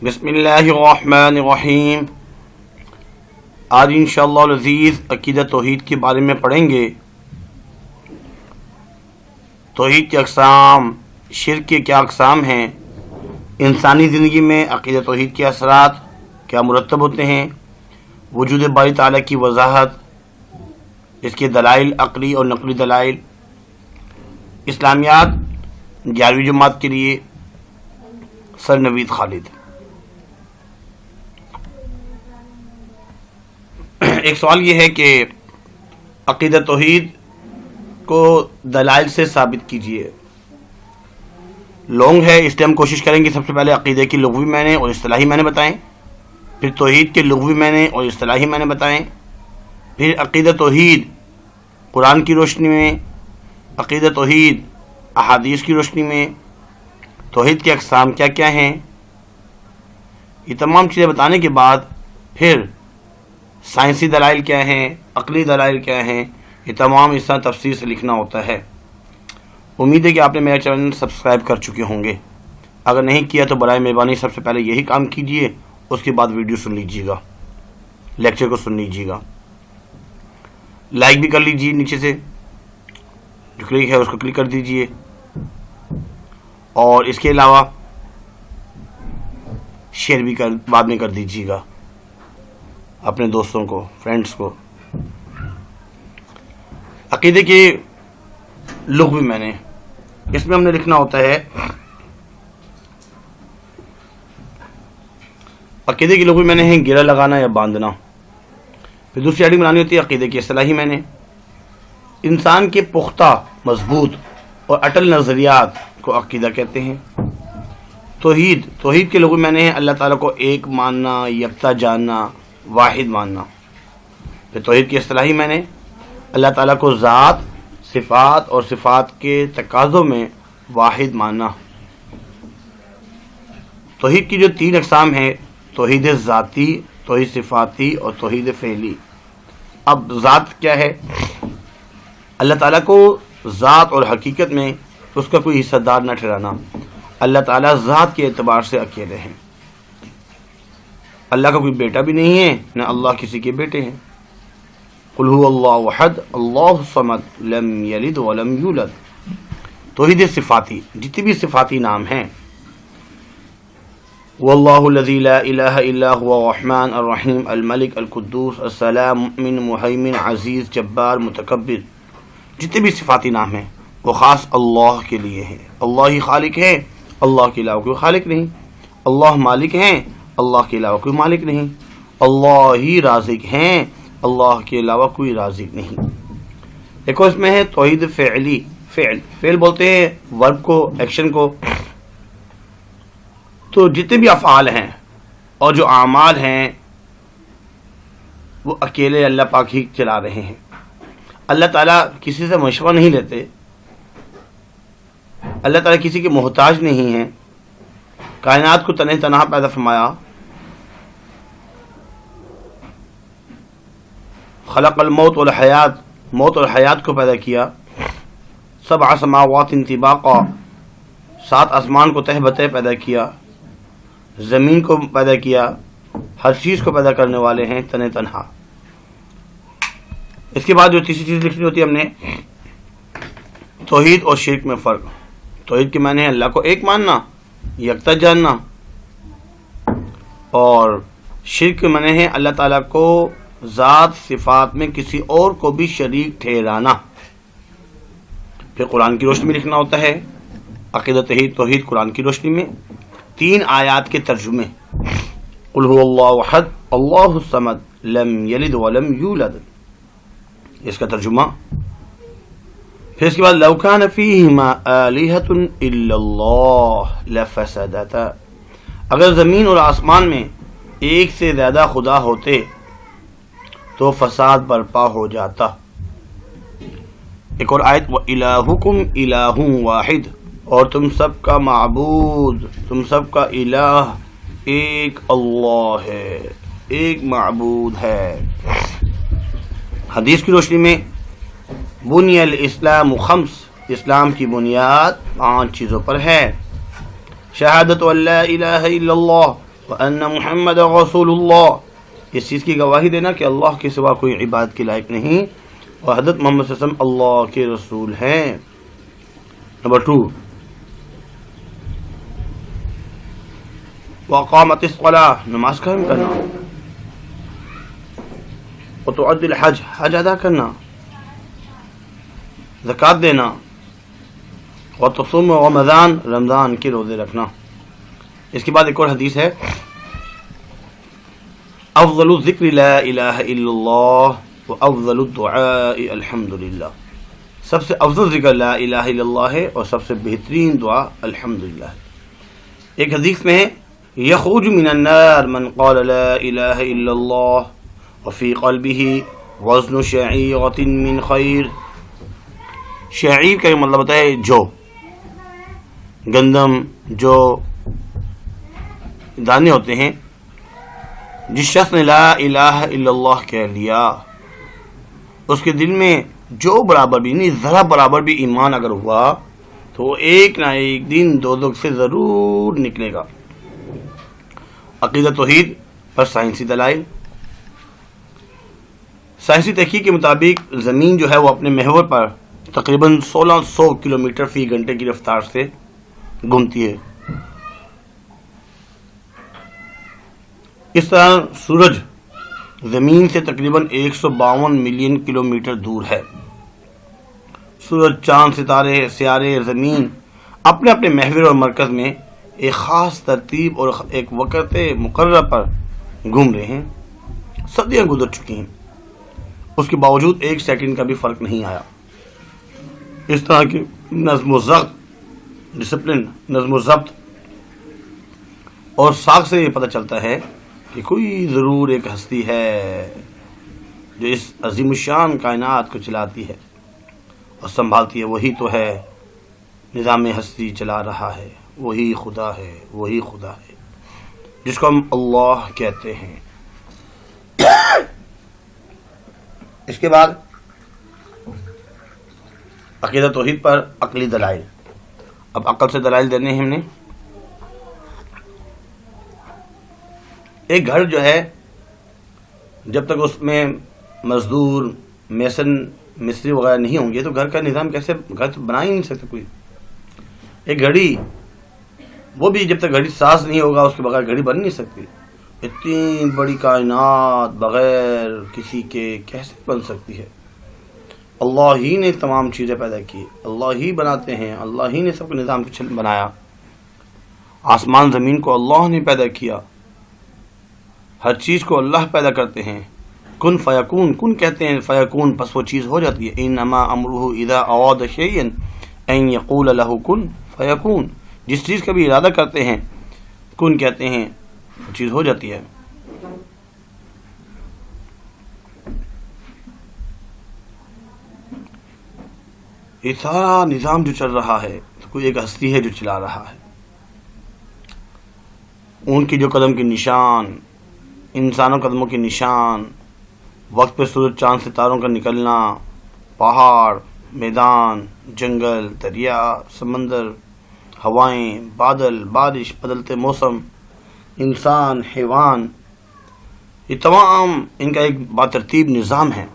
بسم اللہ الرحمن الرحیم۔ آج انشاءاللہ العزیز عقیدہ توحید کے بارے میں پڑھیں گے۔ توحید کی اقسام، شرک کے کیا اقسام ہیں، انسانی زندگی میں عقیدہ توحید کے اثرات کیا مرتب ہوتے ہیں، وجود باری تعالیٰ کی وضاحت، اس کے دلائل عقلی اور نقلی دلائل، اسلامیات 11ویں جماعت کے لیے سر نوید خالد۔ ایک سوال یہ ہے کہ عقیدہ توحید کو دلائل سے ثابت کیجیے۔ لونگ ہے اس لیے ہم کوشش کریں گے سب سے پہلے عقیدے کی لغوی معنی اور اصطلاحی معنی بتائیں، پھر توحید کے لغوی معنی اور اصطلاحی معنی بتائیں، پھر عقیدہ توحید قرآن کی روشنی میں، عقیدہ توحید احادیث کی روشنی میں، توحید کے اقسام کیا کیا ہیں، یہ تمام چیزیں بتانے کے بعد پھر سائنسی دلائل کیا ہیں، عقلی دلائل کیا ہیں، یہ تمام اس طرح تفصیل سے لکھنا ہوتا ہے۔ امید ہے کہ آپ نے میرا چینل سبسکرائب کر چکے ہوں گے، اگر نہیں کیا تو برائے مہربانی سب سے پہلے یہی کام کیجئے، اس کے بعد ویڈیو سن لیجیے گا، لیکچر کو سن لیجیے گا، لائک بھی کر لیجیے، نیچے سے جو کلک ہے اس کو کلک کر دیجیے، اور اس کے علاوہ شیئر بھی بعد میں کر دیجیے گا اپنے دوستوں کو، فرینڈس کو۔ عقیدے کے لغوی معنی، اس میں ہم نے لکھنا ہوتا ہے عقیدے کی لغوی معنی ہے گرہ لگانا یا باندھنا۔ پھر دوسری ہیڈنگ بنانی ہوتی ہے عقیدے کی اصطلاحی معنی، انسان کے پختہ، مضبوط اور اٹل نظریات کو عقیدہ کہتے ہیں۔ توحید کے لغوی معنی ہے اللہ تعالیٰ کو ایک ماننا، یکتا جاننا، واحد ماننا۔ پھر توحید کی اصطلاحی معنی اللہ تعالیٰ کو ذات، صفات اور صفات کے تقاضوں میں واحد ماننا۔ توحید کی جو 3 اقسام ہیں، توحید ذاتی، توحید صفاتی اور توحید فعلی۔ اب ذات کیا ہے؟ اللہ تعالیٰ کو ذات اور حقیقت میں اس کا کوئی حصہ دار نہ ٹھہرانا۔ اللہ تعالیٰ ذات کے اعتبار سے اکیلے ہیں، اللہ کا کوئی بیٹا بھی نہیں ہے، نہ اللہ کسی کے بیٹے ہیں۔ قل هو اللہ احد اللہ الصمد لم یلد ولم یولد۔ توحید صفاتی، جتنی بھی صفاتی نام ہیں، واللہ الذی لا الہ الا هو الرحمن الرحیم الملک القدوس السلام مؤمن مہیمن عزیز جبار متکبر، جتنے بھی صفاتی نام ہیں وہ خاص اللہ کے لیے ہیں۔ اللہ ہی خالق ہے، اللہ کے علاوہ کوئی خالق نہیں۔ اللہ مالک ہیں، اللہ کے علاوہ کوئی مالک نہیں۔ اللہ ہی رازق ہیں، اللہ کے علاوہ کوئی رازق نہیں۔ دیکھو اس میں ہے توحید فعلی، فعل بولتے ہیں ورب کو، ایکشن کو۔ تو جتنے بھی افعال ہیں اور جو اعمال ہیں وہ اکیلے اللہ پاک ہی چلا رہے ہیں۔ اللہ تعالیٰ کسی سے مشورہ نہیں لیتے، اللہ تعالیٰ کسی کے محتاج نہیں ہیں۔ کائنات کو تنہا پیدا فرمایا، خلق الموت والحیات، موت اور حیات کو پیدا کیا، 7 سماوات طباقا، 7 آسمان کو تہ بتہ پیدا کیا، زمین کو پیدا کیا، ہر چیز کو پیدا کرنے والے ہیں تنہا۔ اس کے بعد جو تیسری چیز لکھنی ہوتی ہے ہم نے، توحید اور شرک میں فرق۔ توحید کے معنی ہے اللہ کو ایک ماننا، یکتا جاننا، اور شرک کے معنی ہے اللہ تعالیٰ کو ذات صفات میں کسی اور کو بھی شریک ٹھہرانا۔ پھر قرآن کی روشنی میں لکھنا ہوتا ہے عقیدہ توحید قرآن کی روشنی میں 3 آیات کے ترجمے، قل هو اللہ احد اللہ الصمد لم یلد ولم یولد، اس کا ترجمہ۔ پھر اس کے بعد لو کان فیہما آلہۃ الا اللہ لفسدتا، اگر زمین اور آسمان میں ایک سے زیادہ خدا ہوتے تو فساد برپا ہو جاتا۔ ایک اور آیت، وَإِلَٰهُكُمْ إِلَٰهٌ وَاحِدٌ، اور تم سب کا معبود، تم سب کا الہ ایک اللہ ہے، ایک معبود ہے۔ حدیث کی روشنی میں بنی الاسلام 5، اسلام کی بنیاد 5 چیزوں پر ہے۔ شہادت ان لا الہ الا اللہ، وَأَنَّ مُحَمَّدَ رَسُولُ اللَّهِ، اس چیز کی گواہی دینا کہ اللہ کے سوا کوئی عبادت کے لائق نہیں اور حضرت محمد صلی اللہ علیہ وسلم اللہ کے رسول ہیں۔ نمبر 2، وَأَقَامَتِ الصَّلَاةِ، نماز قائم کرنا، وَتُؤَدِّ الْحَجَّ، حج ادا کرنا، زکوٰۃ دینا، وَتُصُومُ رمضان، رمضان کے روزے رکھنا۔ اس کے بعد ایک اور حدیث ہے، افضل الذکر لا الہ الا اللہ وافضل الدعاء الحمدللہ، سب سے افضل ذکر لا الہ الا اللہ ہے اور سب سے بہترین دعا الحمدللہ ہے۔ ایک حدیث میں ہے، یخرج من النار من قال لا الہ الا اللہ وفی قلبہ وزن شعیرۃ من خیر۔ شعیر کا مطلب ہوتا ہے جو، گندم، جو دانے ہوتے ہیں۔ جس شخص نے لا الہ الا اللہ کہہ لیا، اس کے دل میں جو برابر بھی نہیں، ذرا برابر بھی ایمان اگر ہوا تو وہ ایک نہ ایک دن دوزخ سے ضرور نکلے گا۔ عقیدہ توحید پر سائنسی دلائل۔ سائنسی تحقیق کے مطابق زمین جو ہے وہ اپنے محور پر تقریباً 1600 کلومیٹر فی گھنٹے کی رفتار سے گھومتی ہے۔ اس طرح سورج زمین سے تقریباً 152 ملین کلومیٹر دور ہے۔ سورج، چاند، ستارے، سیارے، زمین اپنے اپنے محور اور مرکز میں ایک خاص ترتیب اور ایک وقت مقررہ پر گھوم رہے ہیں۔ صدیاں گزر چکی ہیں، اس کے باوجود ایک سیکنڈ کا بھی فرق نہیں آیا۔ اس طرح کی نظم و ضبط، ڈسپلن، نظم و ضبط اور ساکھ سے یہ پتہ چلتا ہے کہ کوئی ضرور ایک ہستی ہے جو اس عظیم الشان کائنات کو چلاتی ہے اور سنبھالتی ہے۔ وہی تو ہے نظام ہستی چلا رہا ہے، وہی خدا ہے، وہی خدا ہے جس کو ہم اللہ کہتے ہیں۔ اس کے بعد عقیدہ توحید پر عقلی دلائل۔ اب عقل سے دلائل دینے ہیں ہم نے۔ ایک گھر جو ہے جب تک اس میں مزدور، میسن، مستری وغیرہ نہیں ہوں گے تو گھر کا نظام کیسے، گھر بنا ہی نہیں سکتا کوئی۔ ایک گھڑی، وہ بھی جب تک گھڑی ساز نہیں ہوگا اس کے بغیر گھڑی بن نہیں سکتی۔ اتنی بڑی کائنات بغیر کسی کے کیسے بن سکتی ہے؟ اللہ ہی نے تمام چیزیں پیدا کی، اللہ ہی بناتے ہیں، اللہ ہی نے سب کو نظام کو بنایا۔ آسمان زمین کو اللہ نے پیدا کیا، ہر چیز کو اللہ پیدا کرتے ہیں۔ کن فیکون، کن کہتے ہیں فیکون، پس وہ چیز ہو جاتی ہے۔ انما امرہ اذا اراد شیئا ان یقول له کن فیکون، جس چیز کا بھی ارادہ کرتے ہیں کن کہتے ہیں وہ چیز ہو جاتی ہے۔ یہ سارا نظام جو چل رہا ہے تو کوئی ایک ہستی ہے جو چلا رہا ہے۔ ان کی جو قدم کے نشان، انسانوں قدموں کے نشان، وقت پہ سورج، چاند، ستاروں کا نکلنا، پہاڑ، میدان، جنگل، دریا، سمندر، ہوائیں، بادل، بارش، بدلتے موسم، انسان، حیوان، یہ تمام ان کا ایک باترتیب نظام ہے۔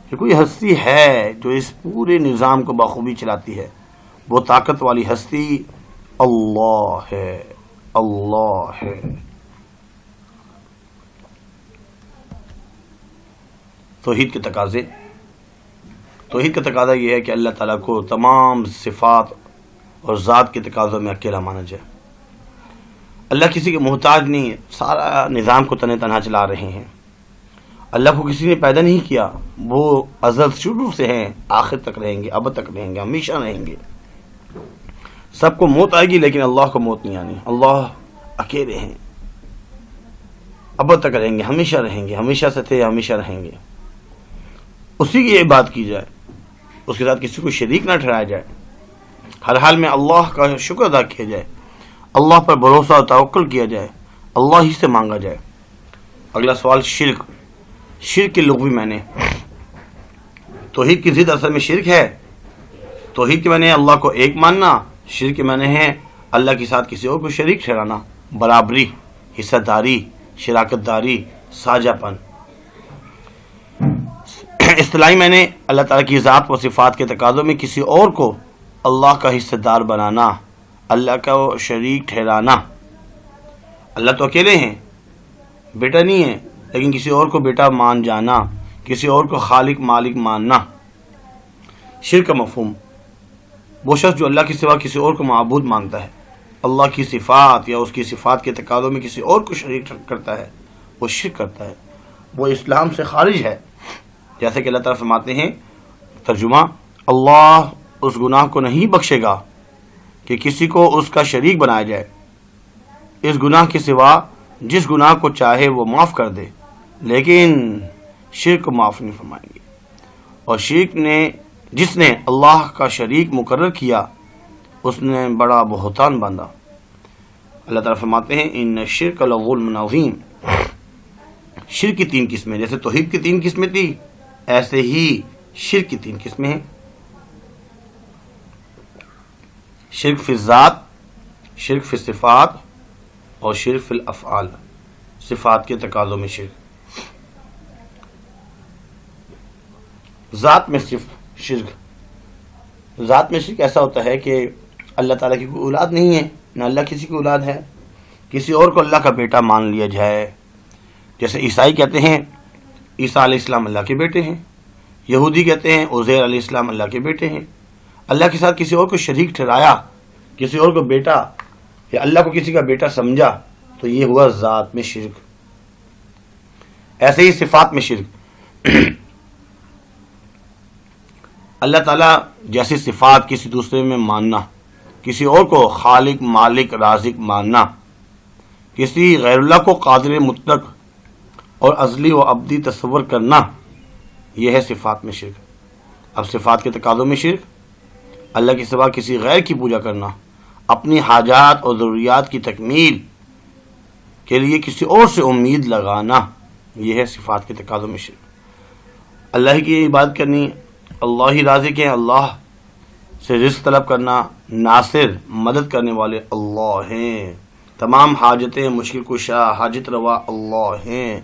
کہ کوئی ہستی ہے جو اس پورے نظام کو بخوبی چلاتی ہے، وہ طاقت والی ہستی اللہ ہے، اللہ ہے۔ توحید کے تقاضے۔ توحید کا تقاضا یہ ہے کہ اللہ تعالیٰ کو تمام صفات اور ذات کے تقاضوں میں اکیلا مانا جائے۔ اللہ کسی کے محتاج نہیں ہے، سارا نظام کو تنہ تنہا چلا رہے ہیں۔ اللہ کو کسی نے پیدا نہیں کیا، وہ ازل شروع سے ہیں، آخر تک رہیں گے، اب تک رہیں گے، ہمیشہ رہیں گے۔ سب کو موت آئے گی لیکن اللہ کو موت نہیں آنی۔ اللہ اکیلے ہیں، اب تک رہیں گے، ہمیشہ رہیں گے، ہمیشہ سے تھے، ہمیشہ رہیں گے۔ اسی کی عبادت کی جائے، اس کے ساتھ کسی کو شریک نہ ٹھہرایا جائے، ہر حال میں اللہ کا شکر ادا کیا جائے، اللہ پر بھروسہ اور توکل کیا جائے، اللہ ہی سے مانگا جائے۔ اگلا سوال، شرک۔ شرک کے لغوی معنی۔ توحید کی ضد اصل میں شرک ہے۔ توحید کے معنی ہے اللہ کو ایک ماننا، شرک کے معنی ہے اللہ کے ساتھ کسی اور کو شریک ٹھہرانا، برابری۔ حصہ داری، شراکت داری، ساجھا پن۔ اصطلاحی معنی اللہ تعالیٰ کی ذات و صفات کے تقاضوں میں کسی اور کو اللہ کا حصہ دار بنانا، اللہ کا شریک ٹھہرانا۔ اللہ تو اکیلے ہیں، بیٹا نہیں ہے، لیکن کسی اور کو بیٹا مان جانا، کسی اور کو خالق مالک ماننا۔ شرک کا مفہوم، وہ شخص جو اللہ کے سوا کسی اور کو معبود مانتا ہے، اللہ کی صفات یا اس کی صفات کے تقاضوں میں کسی اور کو شریک کرتا ہے، وہ شرک کرتا ہے، وہ اسلام سے خارج ہے۔ جیسے کہ اللہ تعالیٰ فرماتے ہیں، ترجمہ، اللہ اس گناہ کو نہیں بخشے گا کہ کسی کو اس کا شریک بنایا جائے، اس گناہ کے سوا جس گناہ کو چاہے وہ معاف کر دے، لیکن شرک کو معاف نہیں فرمائیں گے۔ اور شرک نے، جس نے اللہ کا شریک مقرر کیا، اس نے بڑا بہتان باندھا۔ اللہ تعالیٰ فرماتے ہیں، ان الشرک لظلم عظیم۔ شرک کی 3 قسمیں، جیسے توحید کی 3 قسمیں تھی، ایسے ہی شرک کی 3 قسمیں ہیں۔ شرک فی الذات، شرک فی الصفات، اور شرک فی الافعال، صفات کے تقاضوں میں شرک۔ ذات میں صرف شرک، ذات میں شرک ایسا ہوتا ہے کہ اللہ تعالیٰ کی کوئی اولاد نہیں ہے، نہ اللہ کسی کی اولاد ہے، کسی اور کو اللہ کا بیٹا مان لیا جائے۔ جیسے عیسائی کہتے ہیں عیسیٰ علیہ السلام اللہ کے بیٹے ہیں، یہودی کہتے ہیں عزیر علیہ السلام اللہ کے بیٹے ہیں۔ اللہ کے ساتھ کسی اور کو شریک ٹھہرایا، کسی اور کو بیٹا، یا اللہ کو کسی کا بیٹا سمجھا، تو یہ ہوا ذات میں شرک۔ ایسے ہی صفات میں شرک، اللہ تعالیٰ جیسی صفات کسی دوسرے میں ماننا، کسی اور کو خالق مالک رازق ماننا، کسی غیر اللہ کو قادر مطلق اور ازلی و ابدی تصور کرنا، یہ ہے صفات میں شرک۔ اب صفات کے تقاضوں میں شرک، اللہ کے سوا کسی غیر کی پوجا کرنا، اپنی حاجات اور ضروریات کی تکمیل کے لیے کسی اور سے امید لگانا، یہ ہے صفات کے تقاضوں میں شرک۔ اللہ کی عبادت کرنی، اللہ ہی رازق ہے، اللہ سے رزق طلب کرنا، ناصر مدد کرنے والے اللہ ہیں، تمام حاجتیں مشکل کشا حاجت روا اللہ ہیں۔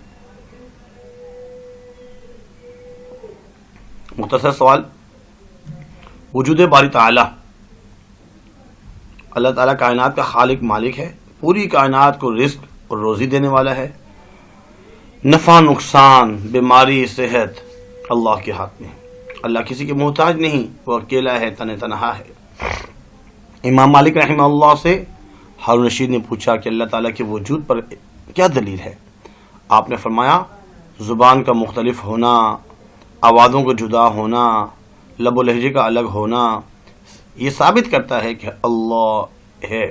مختصر سوال، وجود باری تعالی، اللہ تعالیٰ کائنات کا خالق مالک ہے، پوری کائنات کو رزق اور روزی دینے والا ہے، نفع نقصان بیماری صحت اللہ کے ہاتھ میں، اللہ کسی کے محتاج نہیں، وہ اکیلا ہے، تنہا ہے۔ امام مالک رحمہ اللہ سے ہارون رشید نے پوچھا کہ اللہ تعالیٰ کے وجود پر کیا دلیل ہے؟ آپ نے فرمایا، زبان کا مختلف ہونا، آوازوں کو جدا ہونا، لب و لہجے کا الگ ہونا، یہ ثابت کرتا ہے کہ اللہ ہے۔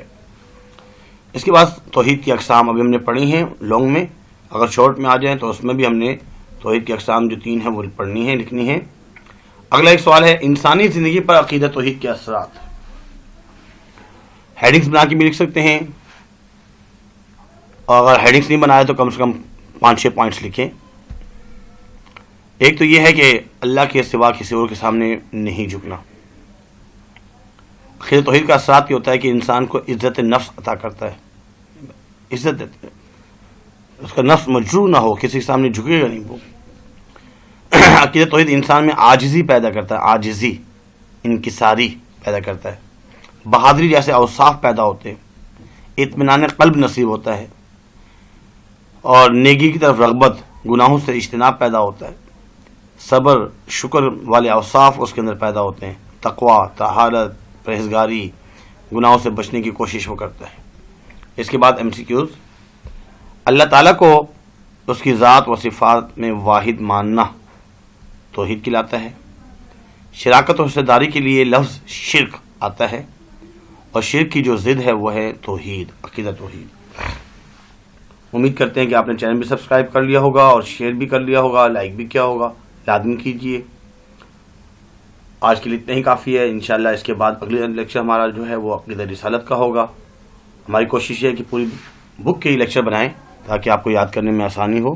اس کے بعد توحید کی اقسام ابھی ہم نے پڑھی ہیں لانگ میں، اگر شارٹ میں آ جائیں تو اس میں بھی ہم نے توحید کی اقسام جو 3 ہیں وہ پڑھنی ہیں، لکھنی ہے۔ اگلا ایک سوال ہے، انسانی زندگی پر عقیدہ توحید کے اثرات۔ ہیڈنگز بنا کے بھی لکھ سکتے ہیں، اور اگر ہیڈنگز نہیں بنائے تو کم سے کم 5-6 پوائنٹس لکھیں۔ ایک تو یہ ہے کہ اللہ کے سوا کسی اور کے سامنے نہیں جھکنا۔ عقیدہ توحید کا اثرات یہ ہوتا ہے کہ انسان کو عزت نفس عطا کرتا ہے، عزت دیتے ہیں، اس کا نفس مجروح نہ ہو، کسی کے سامنے جھکے گا نہیں وہ۔ عقیدہ توحید انسان میں عاجزی پیدا کرتا ہے، عاجزی، انکساری پیدا کرتا ہے، بہادری جیسے اوصاف پیدا ہوتے ہیں، اطمینان قلب نصیب ہوتا ہے، اور نیکی کی طرف رغبت، گناہوں سے اجتناب پیدا ہوتا ہے، صبر شکر والے اوصاف اس کے اندر پیدا ہوتے ہیں، تقوی طہارت پرہیزگاری، گناہوں سے بچنے کی کوشش وہ کرتا ہے۔ اس کے بعد MCQs، اللہ تعالیٰ کو اس کی ذات و صفات میں واحد ماننا توحید کہلاتا ہے۔ شراکت و حصہ داری کے لیے لفظ شرک آتا ہے، اور شرک کی جو ضد ہے وہ ہے توحید، عقیدہ توحید۔ امید کرتے ہیں کہ آپ نے چینل بھی سبسکرائب کر لیا ہوگا اور شیئر بھی کر لیا ہوگا، لائک بھی کیا ہوگا، لازم کیجئے۔ آج کے لیے اتنا ہی کافی ہے، انشاءاللہ اس کے بعد اگلی لیکچر ہمارا جو ہے وہ عقیدہ رسالت کا ہوگا۔ ہماری کوشش یہ ہے کہ پوری بک کے ہی لیکچر بنائیں تاکہ آپ کو یاد کرنے میں آسانی ہو۔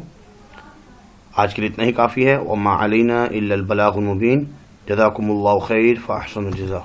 آج کے لیے اتنا ہی کافی ہے۔ وما علینا الا البلاغ المبین۔ جزاکم اللہ خیر، فاحسن الجزاء۔